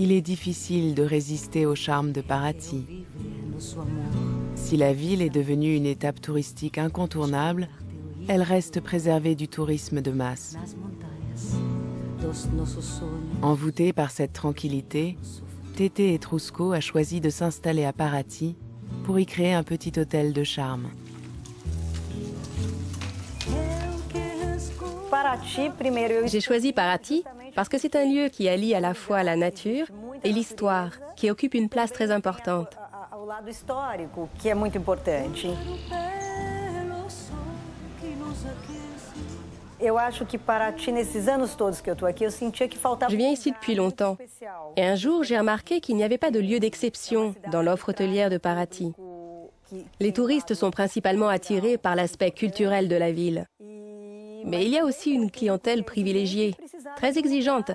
Il est difficile de résister au charme de Paraty. Si la ville est devenue une étape touristique incontournable, elle reste préservée du tourisme de masse. Envoûté par cette tranquillité, Tété Etrusco a choisi de s'installer à Paraty pour y créer un petit hôtel de charme. J'ai choisi Paraty parce que c'est un lieu qui allie à la fois la nature et l'histoire, qui occupe une place très importante. Je viens ici depuis longtemps et un jour j'ai remarqué qu'il n'y avait pas de lieu d'exception dans l'offre hôtelière de Paraty. Les touristes sont principalement attirés par l'aspect culturel de la ville. Mais il y a aussi une clientèle privilégiée, très exigeante,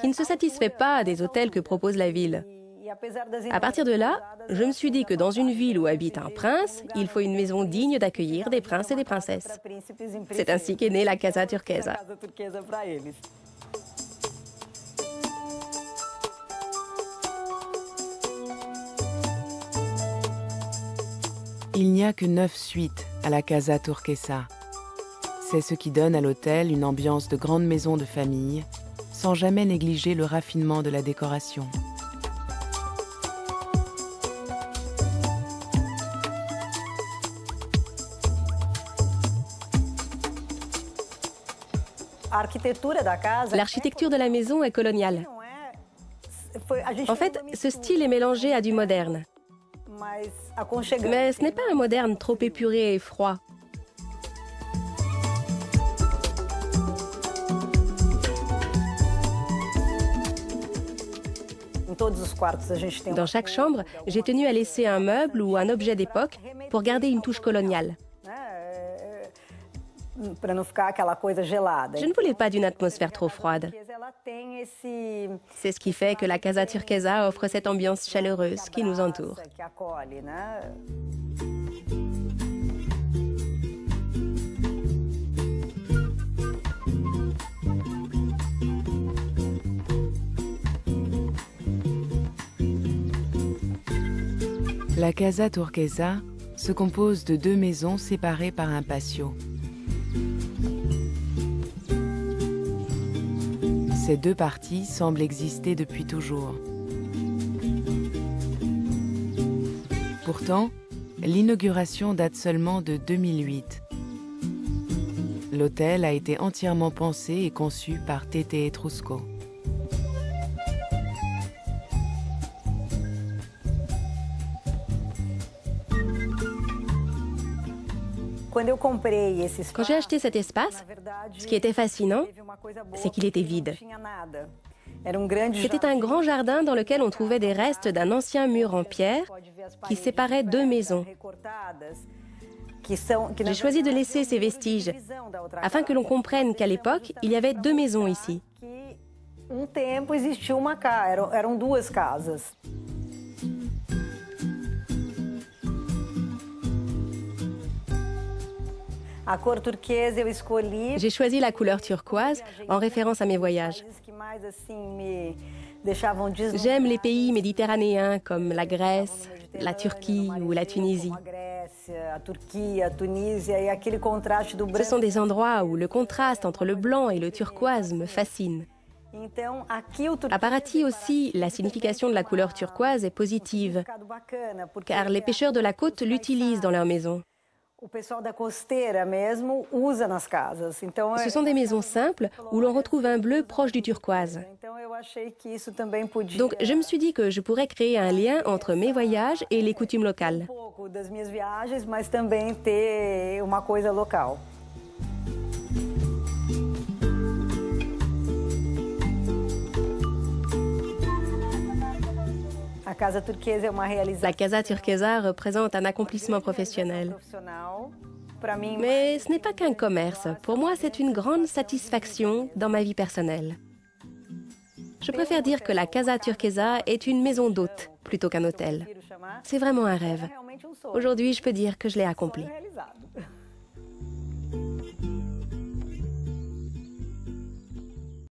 qui ne se satisfait pas des hôtels que propose la ville. À partir de là, je me suis dit que dans une ville où habite un prince, il faut une maison digne d'accueillir des princes et des princesses. C'est ainsi qu'est née la Casa Turquesa. Il n'y a que 9 suites à la Casa Turquesa. C'est ce qui donne à l'hôtel une ambiance de grande maison de famille, sans jamais négliger le raffinement de la décoration. L'architecture de la maison est coloniale. En fait, ce style est mélangé à du moderne. Mais ce n'est pas un moderne trop épuré et froid. Dans chaque chambre, j'ai tenu à laisser un meuble ou un objet d'époque pour garder une touche coloniale. Je ne voulais pas d'une atmosphère trop froide. C'est ce qui fait que la Casa Turquesa offre cette ambiance chaleureuse qui nous entoure. La Casa Turquesa se compose de 2 maisons séparées par un patio. Ces 2 parties semblent exister depuis toujours. Pourtant, l'inauguration date seulement de 2008. L'hôtel a été entièrement pensé et conçu par Tété Etrusco. Quand j'ai acheté cet espace, ce qui était fascinant, c'est qu'il était vide. C'était un grand jardin dans lequel on trouvait des restes d'un ancien mur en pierre qui séparait 2 maisons. J'ai choisi de laisser ces vestiges afin que l'on comprenne qu'à l'époque, il y avait 2 maisons ici. J'ai choisi la couleur turquoise en référence à mes voyages. J'aime les pays méditerranéens comme la Grèce, la Turquie ou la Tunisie. Ce sont des endroits où le contraste entre le blanc et le turquoise me fascine. À Paraty aussi, la signification de la couleur turquoise est positive, car les pêcheurs de la côte l'utilisent dans leurs maisons. Ce sont des maisons simples où l'on retrouve un bleu proche du turquoise. Donc je me suis dit que je pourrais créer un lien entre mes voyages et les coutumes locales. La Casa Turquesa représente un accomplissement professionnel. Mais ce n'est pas qu'un commerce. Pour moi, c'est une grande satisfaction dans ma vie personnelle. Je préfère dire que la Casa Turquesa est une maison d'hôte plutôt qu'un hôtel. C'est vraiment un rêve. Aujourd'hui, je peux dire que je l'ai accompli.